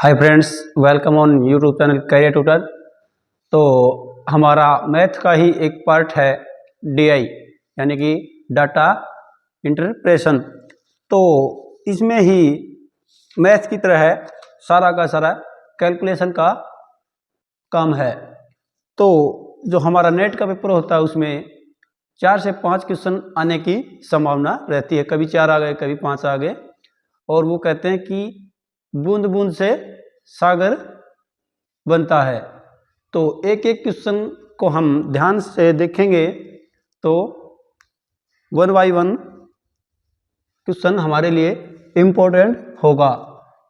Hi friends, welcome on YouTube channel career tutor. तो हमारा math का ही एक पार्ट है डीआई यानी कि डाटा इंटरप्रेशन। तो इसमें ही मैथ की तरह है, सारा का सारा कैलकुलेशन का काम है। तो जो हमारा नेट का पेपर होता है उसमें 4 से 5 क्वेश्चन आने की संभावना रहती है। कभी 4 आ गए, कभी 5 आ गए। और वो कहते हैं कि बूंद बूंद से सागर बनता है। तो एक एक क्वेश्चन को हम ध्यान से देखेंगे तो 1 बाय 1 क्वेश्चन हमारे लिए इम्पोर्टेंट होगा।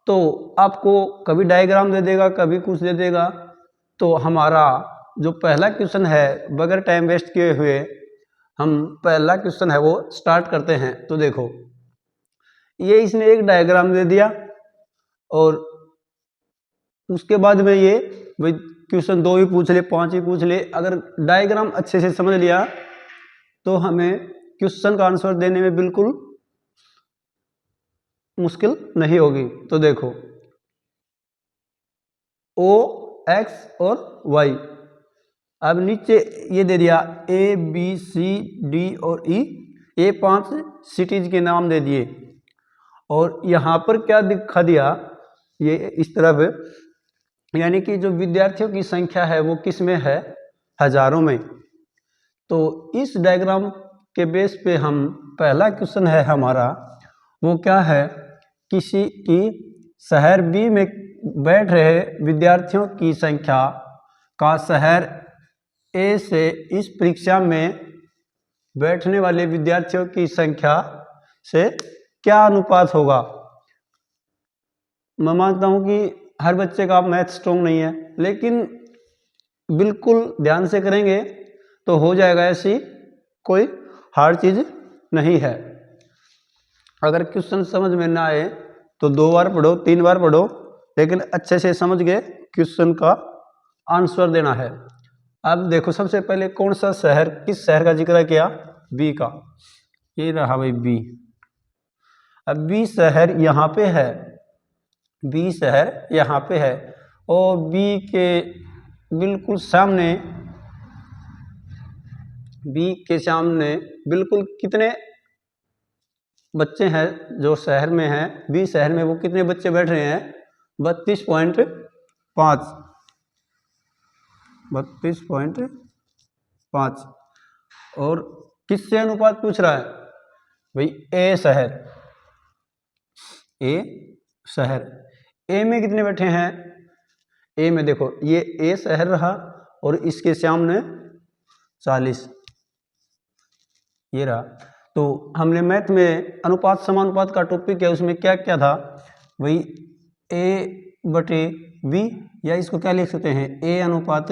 तो आपको कभी डायग्राम दे देगा, कभी कुछ दे देगा। तो हमारा जो पहला क्वेश्चन है, बगैर टाइम वेस्ट किए हुए हम पहला क्वेश्चन है वो स्टार्ट करते हैं। तो देखो, ये इसने एक डायग्राम दे दिया और उसके बाद में ये भाई क्वेश्चन 2 ही पूछ ले, 5 ही पूछ ले। अगर डायग्राम अच्छे से समझ लिया तो हमें क्वेश्चन का आंसर देने में बिल्कुल मुश्किल नहीं होगी। तो देखो, ओ एक्स और वाई। अब नीचे ये दे दिया ए बी सी डी और ई, ये 5 सिटीज के नाम दे दिए। और यहाँ पर क्या दिखा दिया, ये इस तरफ यानी कि जो विद्यार्थियों की संख्या है वो किस में है, हजारों में। तो इस डायग्राम के बेस पे हम पहला क्वेश्चन है हमारा वो क्या है, किसी की शहर बी में बैठ रहे विद्यार्थियों की संख्या का शहर ए से इस परीक्षा में बैठने वाले विद्यार्थियों की संख्या से क्या अनुपात होगा। मैं मानता हूं कि हर बच्चे का मैथ स्ट्रॉन्ग नहीं है, लेकिन बिल्कुल ध्यान से करेंगे तो हो जाएगा। ऐसी कोई हार्ड चीज नहीं है। अगर क्वेश्चन समझ में ना आए तो 2 बार पढ़ो, 3 बार पढ़ो, लेकिन अच्छे से समझ के क्वेश्चन का आंसर देना है। अब देखो, सबसे पहले कौन सा शहर, किस शहर का जिक्र किया, बी का। ये रहा भाई बी। अब बी शहर यहाँ पे है, बी शहर यहाँ पे है और बी के बिल्कुल सामने, बी के सामने बिल्कुल कितने बच्चे हैं जो शहर में हैं, बी शहर में वो कितने बच्चे बैठ रहे हैं, 32.5। 32.5। और किससे अनुपात पूछ रहा है भाई, ए शहर। ए शहर, ए में कितने बैठे हैं, ए में देखो ये ए शहर रहा और इसके सामने 40, ये रहा। तो हमने मैथ में अनुपात समानुपात का टॉपिक है, उसमें क्या क्या था भाई, ए बटे बी, या इसको क्या लिख सकते हैं, ए अनुपात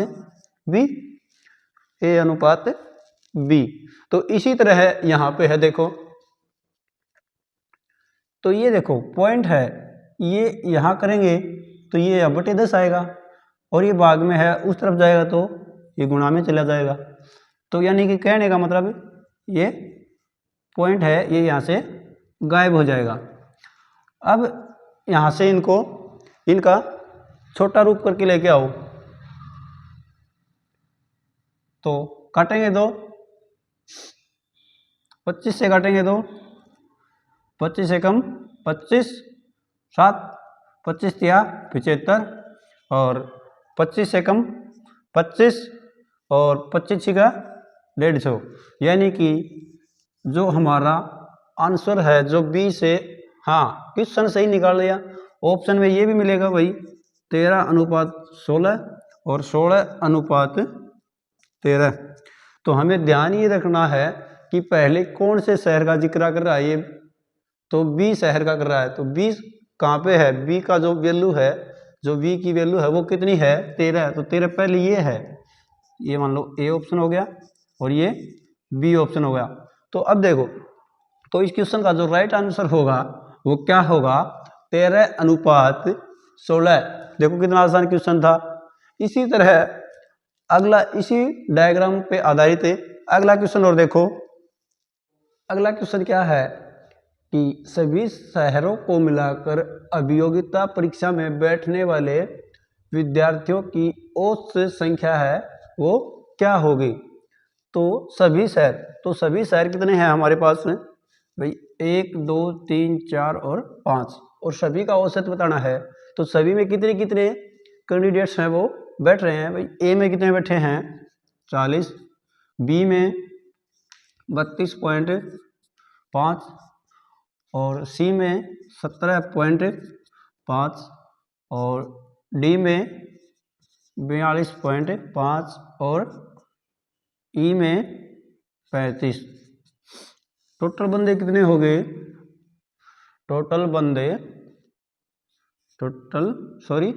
बी, ए अनुपात बी। तो इसी तरह है यहाँ पे है, देखो। तो ये देखो पॉइंट है, ये यहाँ करेंगे तो ये बटे 10 आएगा और ये भाग में है, उस तरफ जाएगा तो ये गुणा में चला जाएगा। तो यानी कि कहने का मतलब ये पॉइंट है, ये यहाँ से गायब हो जाएगा। अब यहाँ से इनका छोटा रूप करके लेके आओ। तो काटेंगे तो 25 से काटेंगे तो 25 से कम 25, 7, 25 या 75 और 25 से कम 25 और 25 का 150। यानी कि जो हमारा आंसर है जो बी से, हाँ क्वेश्चन सही निकाल लिया। ऑप्शन में ये भी मिलेगा भाई 13:16 और 16:13। तो हमें ध्यान ये रखना है कि पहले कौन से शहर का जिक्र कर रहा है, ये तो बी शहर का कर रहा है। तो बी कहाँ पे है, बी का जो वैल्यू है, जो बी की वैल्यू है वो कितनी है, 13 है। तो 13 पहले ये है, ये मान लो ए ऑप्शन हो गया और ये बी ऑप्शन हो गया। तो अब देखो, तो इस क्वेश्चन का जो राइट आंसर होगा वो क्या होगा, 13:16। देखो कितना आसान क्वेश्चन था। इसी तरह अगला, इसी डायग्राम पे आधारित है अगला क्वेश्चन। और देखो अगला क्वेश्चन क्या है, कि सभी शहरों को मिलाकर अभियोगिता परीक्षा में बैठने वाले विद्यार्थियों की औसत संख्या है वो क्या होगी। तो सभी शहर कितने हैं हमारे पास में भाई, 1 2 3 4 और 5, और सभी का औसत बताना है। तो सभी में कितने कितने कैंडिडेट्स हैं वो बैठ रहे हैं भाई। ए में कितने बैठे हैं 40, बी में 32.5 और सी में 17.5 और डी में 42.5 और ई में 35। टोटल बंदे कितने हो गए,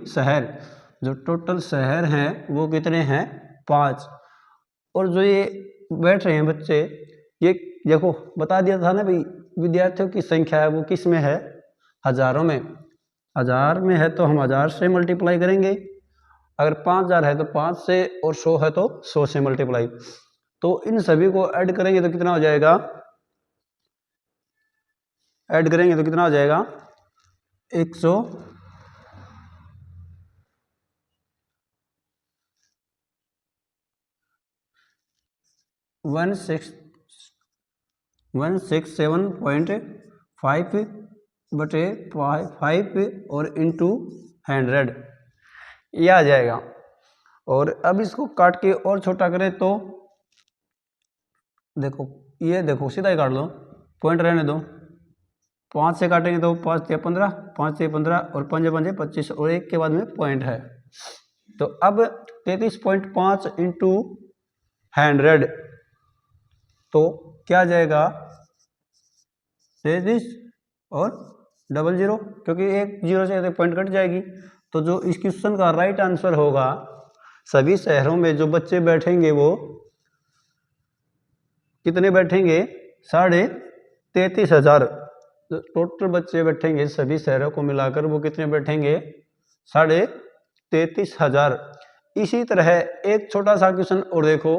शहर, जो टोटल शहर हैं वो कितने हैं 5। और जो ये बैठ रहे हैं बच्चे, ये देखो बता दिया था ना भाई, विद्यार्थियों की संख्या है वो किस में है, हजारों में। हजार में है तो हम 1000 से मल्टीप्लाई करेंगे, अगर 5000 है तो 5 से, और 100 है तो 100 से मल्टीप्लाई। तो इन सभी को ऐड करेंगे तो कितना हो जाएगा, 100 167.5 और इंटू 100 ये आ जाएगा। और अब इसको काट के और छोटा करें तो देखो, ये देखो सीधा ही काट लो, पॉइंट रहने दो। 5 से काटेंगे तो 5 से 15, 5 से 15 और 5 5 25 और 1 के बाद में पॉइंट है। तो अब 33.5 इंटू 100 तो क्या आ जाएगा 33 और 00, क्योंकि एक 0 से पॉइंट कट जाएगी। तो जो इस क्वेश्चन का राइट आंसर होगा, सभी शहरों में जो बच्चे बैठेंगे वो कितने बैठेंगे 33,500। टोटल बच्चे बैठेंगे सभी शहरों को मिलाकर वो कितने बैठेंगे 33,500। इसी तरह एक छोटा सा क्वेश्चन और देखो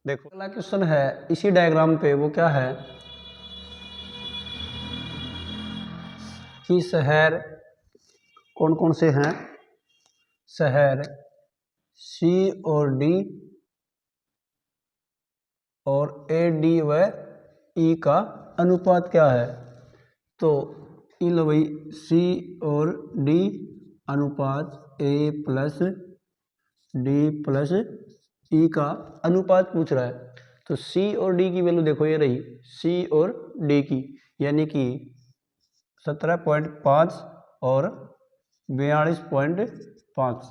अगला क्वेश्चन है इसी डायग्राम पे, वो क्या है कि शहर कौन कौन से हैं, शहर सी और डी और ए डी व ई का अनुपात क्या है। तो इन लो भाई, सी और डी अनुपात ए प्लस डी प्लस ई का अनुपात पूछ रहा है। तो सी और डी की वैल्यू देखो, ये रही सी और डी की, यानी कि 17.5 और 42.5,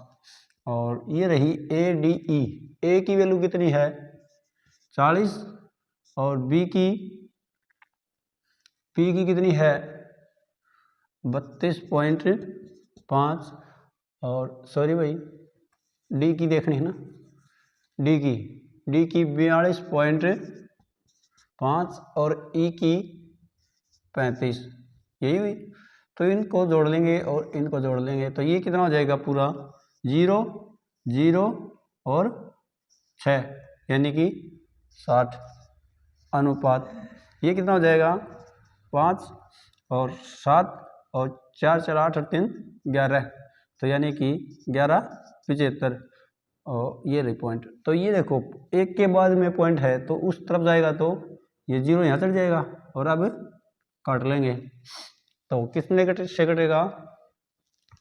और ये रही ए डी ई। ए की वैल्यू कितनी है 40 और बी की कितनी है 32.5 और सॉरी भाई डी की देखनी है ना, डी की 42.5 और ई की 35, यही हुई। तो इनको जोड़ लेंगे और इनको जोड़ लेंगे तो ये कितना हो जाएगा पूरा 0 0 और 6, यानी कि 60 अनुपात। ये कितना हो जाएगा 5 और 7 और 4 4 8 और 3 11, तो यानी कि 11.75 और ये रही पॉइंट। तो ये देखो एक के बाद में पॉइंट है तो उस तरफ जाएगा तो ये 0 यहाँ चढ़ जाएगा, और अब काट लेंगे तो कितने से कटेगा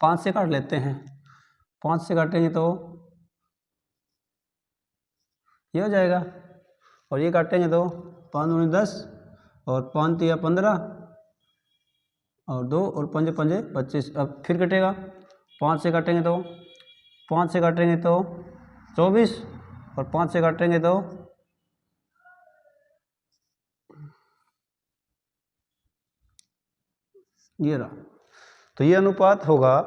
5 से काट लेते हैं। 5 से काटेंगे तो ये हो जाएगा, और ये काटेंगे तो 5 दूनी 10 और 5 तिया 15 और 2 और 5 5 25। अब फिर कटेगा 5 से काटेंगे तो 24 और 5 से काटेंगे तो ये रहा। तो ये अनुपात होगा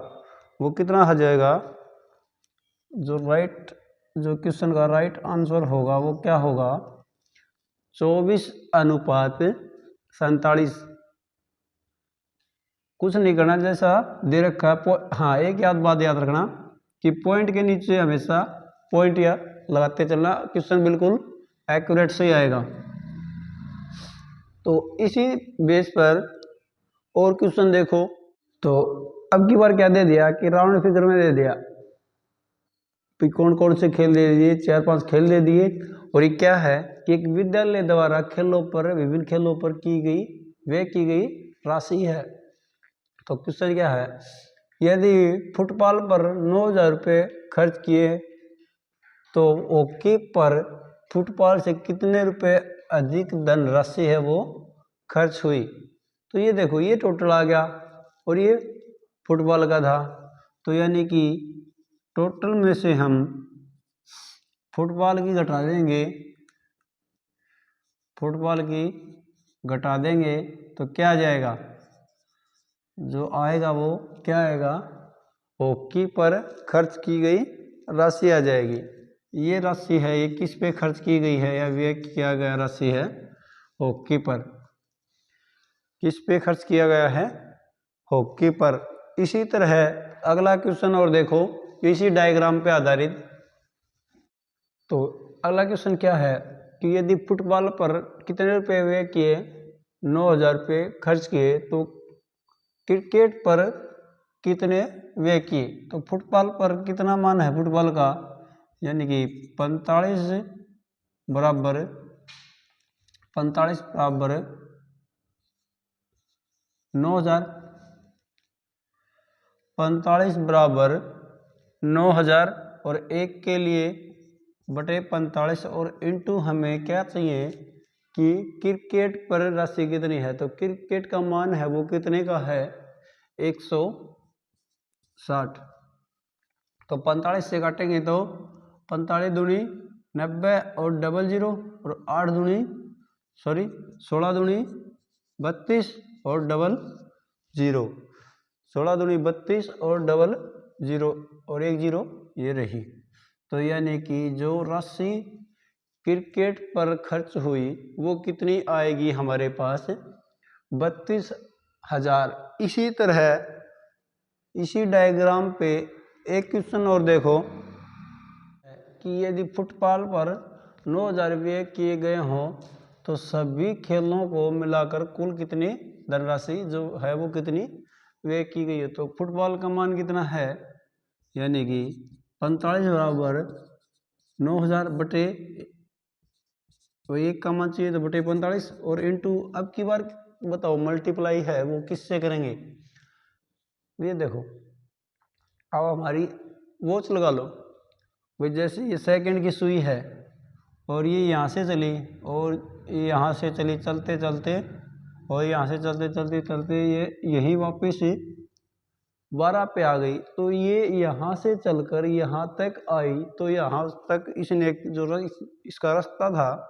वो कितना आ जाएगा, जो क्वेश्चन का राइट आंसर होगा वो क्या होगा 24:47। कुछ नहीं करना, जैसा दे रखा है। हाँ, एक बात याद रखना कि पॉइंट के नीचे हमेशा पॉइंट या लगाते चलना, क्वेश्चन बिल्कुल एक्यूरेट से ही आएगा। तो इसी बेस पर और क्वेश्चन देखो, तो अब की बार क्या दे दिया कि राउंड फिगर में दे दिया, कौन कौन से खेल दे दिए, 4-5 खेल दे दिए। और ये क्या है कि एक विद्यालय द्वारा खेलों पर, विभिन्न खेलों पर की गई राशि है। तो क्वेश्चन क्या है, यदि फुटबॉल पर 9,000 रुपये खर्च किए तो हॉकी पर फुटबॉल से कितने रुपए अधिक धनराशि है वो खर्च हुई। तो ये देखो, ये टोटल आ गया और ये फुटबॉल का था। तो यानी कि टोटल में से हम फुटबॉल की घटा देंगे, तो क्या आ जाएगा, जो आएगा वो क्या आएगा, हॉकी पर खर्च की गई राशि आ जाएगी। ये राशि है, ये किस पे खर्च की गई है या व्यय किया गया राशि है, हॉकी पर। किस पे खर्च किया गया है, हॉकी पर। इसी तरह अगला क्वेश्चन और देखो, इसी डायग्राम पे आधारित। तो अगला क्वेश्चन क्या है कि यदि फुटबॉल पर कितने रुपए व्यय किए, 9,000 रुपये खर्च किए, तो क्रिकेट पर कितने व्यय किए। तो फुटबॉल पर कितना मान है फुटबॉल का, यानी कि 45 बराबर 9,000, 45 बराबर 9,000 और 1 के लिए बटे 45 और इंटू हमें क्या चाहिए कि क्रिकेट पर राशि कितनी है। तो क्रिकेट का मान है वो कितने का है, 160। तो 45 से काटेंगे तो 45 दूनी 90 और डबल 0 और 16 दूनी 32 और डबल 0, 16 दूनी 32 और डबल 0 और 1 0 ये रही। तो यानी कि जो राशि क्रिकेट पर खर्च हुई वो कितनी आएगी हमारे पास, 32,000। इसी तरह इसी डायग्राम पे एक क्वेश्चन और देखो कि यदि फुटबॉल पर 9,000 रुपये किए गए हों तो सभी खेलों को मिलाकर कुल कितनी धनराशि जो है वो कितनी व्यय की गई है। तो फुटबॉल का मान कितना है, यानी कि 45 बराबर 9,000 बटे, तो एक का मान चाहिए तो बटे 45 और इंटू, अब की बार बताओ मल्टीप्लाई है वो किससे करेंगे। ये देखो, अब हमारी वॉच लगा लो भाई, जैसे ये सेकंड की सुई है और ये यहाँ से चली और ये यहाँ से चली चलते चलते, और यहाँ से चलते चलते चलते ये यही वापस 12 पे आ गई। तो ये यहाँ से चलकर यहाँ तक आई, तो यहाँ तक इसने जो इसका रास्ता था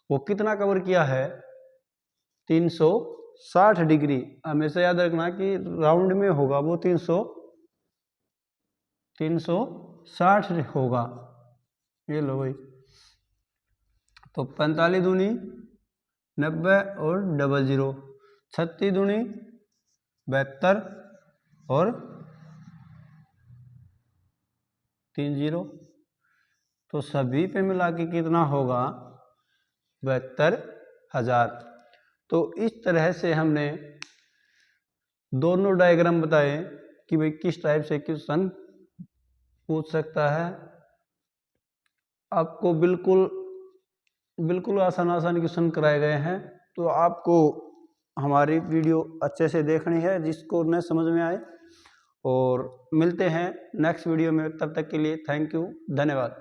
वो कितना कवर किया है, 360 डिग्री। हमेशा याद रखना कि राउंड में होगा वो 360 होगा। ये लो भाई, तो 45 दूनी 90 और डबल 0, 36 दूनी 72 और 3 0, तो सभी पे मिला के कितना होगा, 72,000। तो इस तरह से हमने दोनों डायग्राम बताए कि भाई किस टाइप से क्वेश्चन पूछ सकता है। आपको बिल्कुल आसान क्वेश्चन कराए गए हैं, तो आपको हमारी वीडियो अच्छे से देखनी है जिसको न समझ में आए। और मिलते हैं नेक्स्ट वीडियो में, तब तक के लिए थैंक यू, धन्यवाद।